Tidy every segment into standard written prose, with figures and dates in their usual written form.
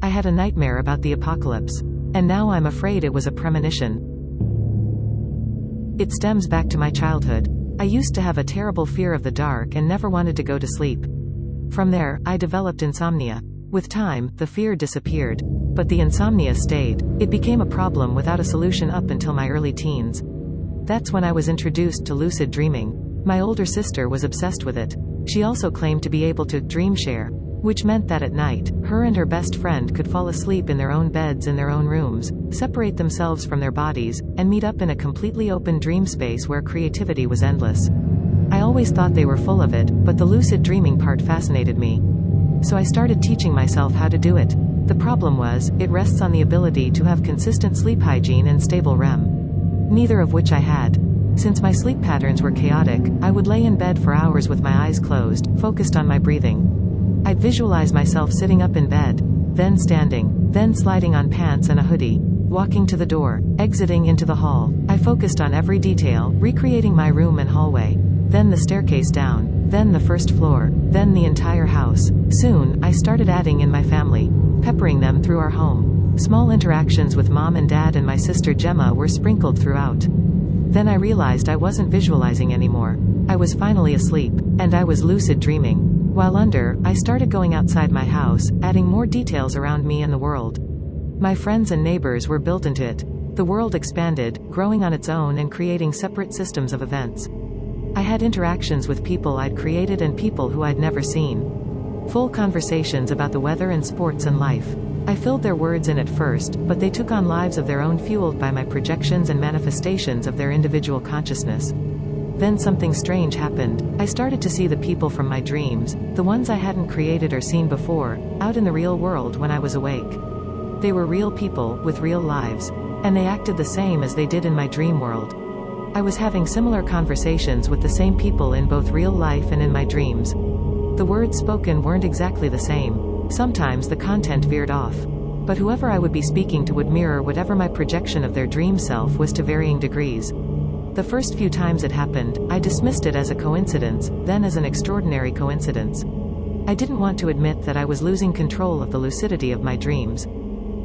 I had a nightmare about the apocalypse. And now I'm afraid it was a premonition. It stems back to my childhood. I used to have a terrible fear of the dark and never wanted to go to sleep. From there, I developed insomnia. With time, the fear disappeared. But the insomnia stayed. It became a problem without a solution up until my early teens. That's when I was introduced to lucid dreaming. My older sister was obsessed with it. She also claimed to be able to dream share, which meant that at night, her and her best friend could fall asleep in their own beds in their own rooms, separate themselves from their bodies, and meet up in a completely open dream space where creativity was endless. I always thought they were full of it, but the lucid dreaming part fascinated me. So I started teaching myself how to do it. The problem was, it rests on the ability to have consistent sleep hygiene and stable REM. Neither of which I had. Since my sleep patterns were chaotic, I would lay in bed for hours with my eyes closed, focused on my breathing. I'd visualize myself sitting up in bed, then standing, then sliding on pants and a hoodie, walking to the door, exiting into the hall. I focused on every detail, recreating my room and hallway, then the staircase down, then the first floor, then the entire house. Soon, I started adding in my family, peppering them through our home. Small interactions with mom and dad and my sister Gemma were sprinkled throughout. Then I realized I wasn't visualizing anymore. I was finally asleep, and I was lucid dreaming. While under, I started going outside my house, adding more details around me and the world. My friends and neighbors were built into it. The world expanded, growing on its own and creating separate systems of events. I had interactions with people I'd created and people who I'd never seen. Full conversations about the weather and sports and life. I filled their words in at first, but they took on lives of their own fueled by my projections and manifestations of their individual consciousness. Then something strange happened. I started to see the people from my dreams, the ones I hadn't created or seen before, out in the real world when I was awake. They were real people, with real lives. And they acted the same as they did in my dream world. I was having similar conversations with the same people in both real life and in my dreams. The words spoken weren't exactly the same. Sometimes the content veered off. But whoever I would be speaking to would mirror whatever my projection of their dream self was to varying degrees. The first few times it happened, I dismissed it as a coincidence, then as an extraordinary coincidence. I didn't want to admit that I was losing control of the lucidity of my dreams.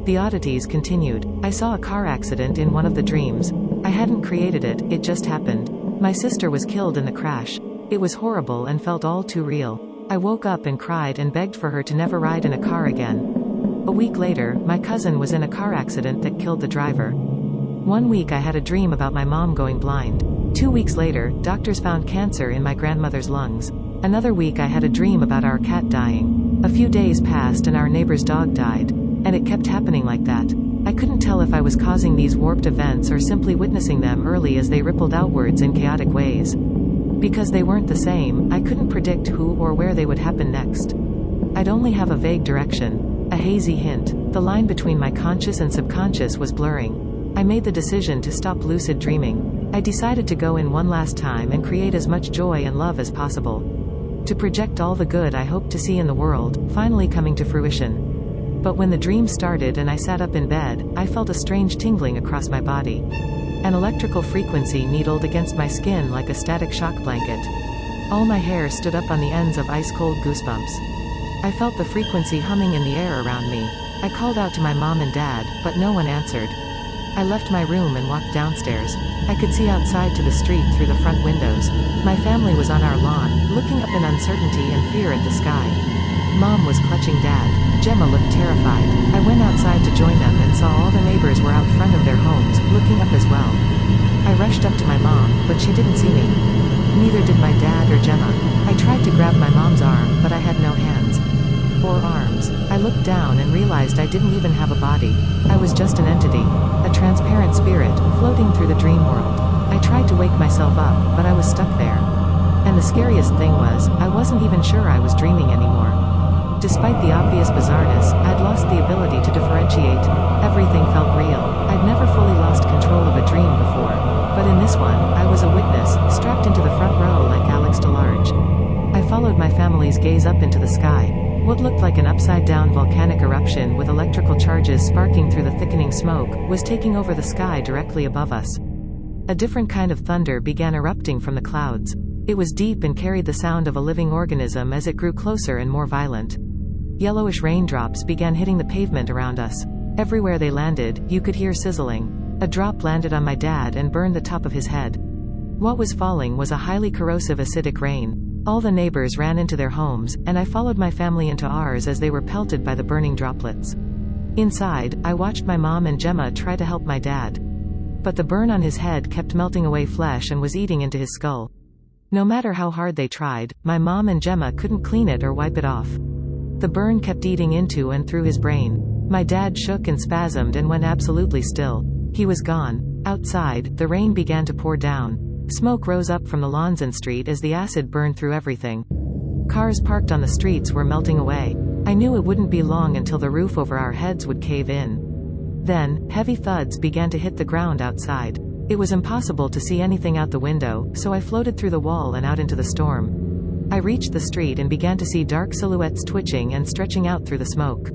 The oddities continued. I saw a car accident in one of the dreams. I hadn't created it, it just happened. My sister was killed in the crash. It was horrible and felt all too real. I woke up and cried and begged for her to never ride in a car again. A week later, my cousin was in a car accident that killed the driver. 1 week I had a dream about my mom going blind. 2 weeks later, doctors found cancer in my grandmother's lungs. Another week I had a dream about our cat dying. A few days passed and our neighbor's dog died. And it kept happening like that. I couldn't tell if I was causing these warped events or simply witnessing them early as they rippled outwards in chaotic ways. Because they weren't the same, I couldn't predict who or where they would happen next. I'd only have a vague direction, a hazy hint. The line between my conscious and subconscious was blurring. I made the decision to stop lucid dreaming. I decided to go in one last time and create as much joy and love as possible. To project all the good I hoped to see in the world, finally coming to fruition. But when the dream started and I sat up in bed, I felt a strange tingling across my body. An electrical frequency needled against my skin like a static shock blanket. All my hair stood up on the ends of ice-cold goosebumps. I felt the frequency humming in the air around me. I called out to my mom and dad, but no one answered. I left my room and walked downstairs. I could see outside to the street through the front windows. My family was on our lawn, looking up in uncertainty and fear at the sky. Mom was clutching Dad. Gemma looked terrified. I went outside to join them and saw all the neighbors were out front of their homes, looking up as well. I rushed up to my mom, but she didn't see me. Neither did my dad or Gemma. I tried to grab my mom's arm, but I had no hands. Or arms. I looked down and realized I didn't even have a body. I was just an entity. A transparent spirit, floating through the dream world. I tried to wake myself up, but I was stuck there. And the scariest thing was, I wasn't even sure I was dreaming anymore. Despite the obvious bizarreness, I'd lost the ability to differentiate. Everything felt real. I'd never fully lost control of a dream before. But in this one, I was a witness, strapped into the front row like Alex DeLarge. I followed my family's gaze up into the sky. What looked like an upside-down volcanic eruption with electrical charges sparking through the thickening smoke, was taking over the sky directly above us. A different kind of thunder began erupting from the clouds. It was deep and carried the sound of a living organism as it grew closer and more violent. Yellowish raindrops began hitting the pavement around us. Everywhere they landed, you could hear sizzling. A drop landed on my dad and burned the top of his head. What was falling was a highly corrosive acidic rain. All the neighbors ran into their homes, and I followed my family into ours as they were pelted by the burning droplets. Inside, I watched my mom and Gemma try to help my dad. But the burn on his head kept melting away flesh and was eating into his skull. No matter how hard they tried, my mom and Gemma couldn't clean it or wipe it off. The burn kept eating into and through his brain. My dad shook and spasmed and went absolutely still. He was gone. Outside, the rain began to pour down. Smoke rose up from the lawns and street as the acid burned through everything. Cars parked on the streets were melting away. I knew it wouldn't be long until the roof over our heads would cave in. Then, heavy thuds began to hit the ground outside. It was impossible to see anything out the window, so I floated through the wall and out into the storm. I reached the street and began to see dark silhouettes twitching and stretching out through the smoke.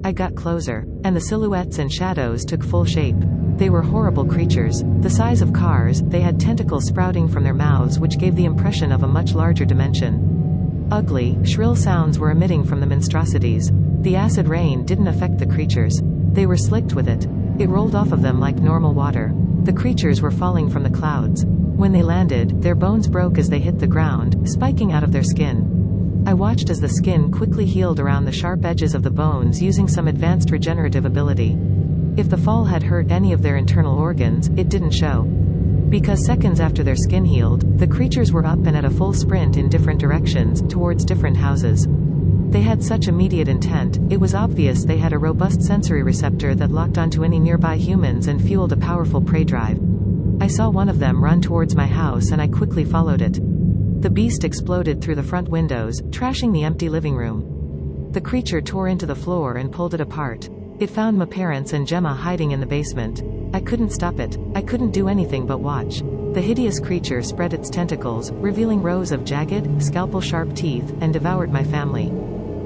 I got closer, and the silhouettes and shadows took full shape. They were horrible creatures. The size of cars, they had tentacles sprouting from their mouths which gave the impression of a much larger dimension. Ugly, shrill sounds were emitting from the monstrosities. The acid rain didn't affect the creatures. They were slicked with it. It rolled off of them like normal water. The creatures were falling from the clouds. When they landed, their bones broke as they hit the ground, spiking out of their skin. I watched as the skin quickly healed around the sharp edges of the bones using some advanced regenerative ability. If the fall had hurt any of their internal organs, it didn't show. Because seconds after their skin healed, the creatures were up and at a full sprint in different directions, towards different houses. They had such immediate intent, it was obvious they had a robust sensory receptor that locked onto any nearby humans and fueled a powerful prey drive. I saw one of them run towards my house and I quickly followed it. The beast exploded through the front windows, trashing the empty living room. The creature tore into the floor and pulled it apart. It found my parents and Gemma hiding in the basement. I couldn't stop it. I couldn't do anything but watch. The hideous creature spread its tentacles, revealing rows of jagged, scalpel-sharp teeth, and devoured my family.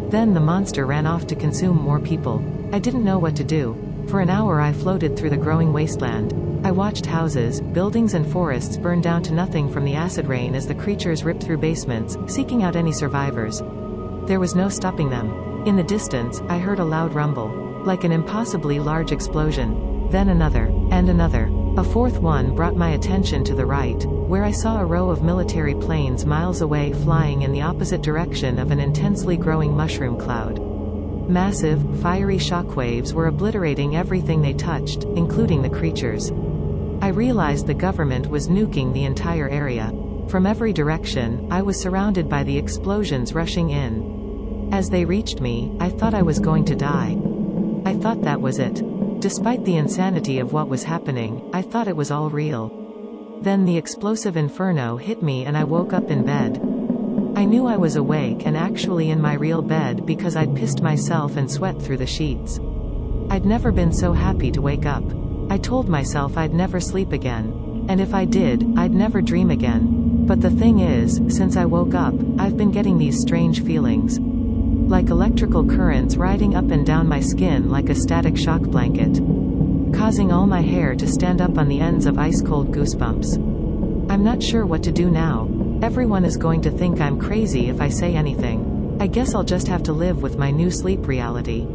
Then the monster ran off to consume more people. I didn't know what to do. For an hour I floated through the growing wasteland. I watched houses, buildings and forests burn down to nothing from the acid rain as the creatures ripped through basements, seeking out any survivors. There was no stopping them. In the distance, I heard a loud rumble. Like an impossibly large explosion. Then another. And another. A fourth one brought my attention to the right, where I saw a row of military planes miles away flying in the opposite direction of an intensely growing mushroom cloud. Massive, fiery shockwaves were obliterating everything they touched, including the creatures. I realized the government was nuking the entire area. From every direction, I was surrounded by the explosions rushing in. As they reached me, I thought I was going to die. I thought that was it. Despite the insanity of what was happening, I thought it was all real. Then the explosive inferno hit me and I woke up in bed. I knew I was awake and actually in my real bed because I'd pissed myself and sweat through the sheets. I'd never been so happy to wake up. I told myself I'd never sleep again. And if I did, I'd never dream again. But the thing is, since I woke up, I've been getting these strange feelings. Like electrical currents riding up and down my skin like a static shock blanket. Causing all my hair to stand up on the ends of ice-cold goosebumps. I'm not sure what to do now. Everyone is going to think I'm crazy if I say anything. I guess I'll just have to live with my new sleep reality.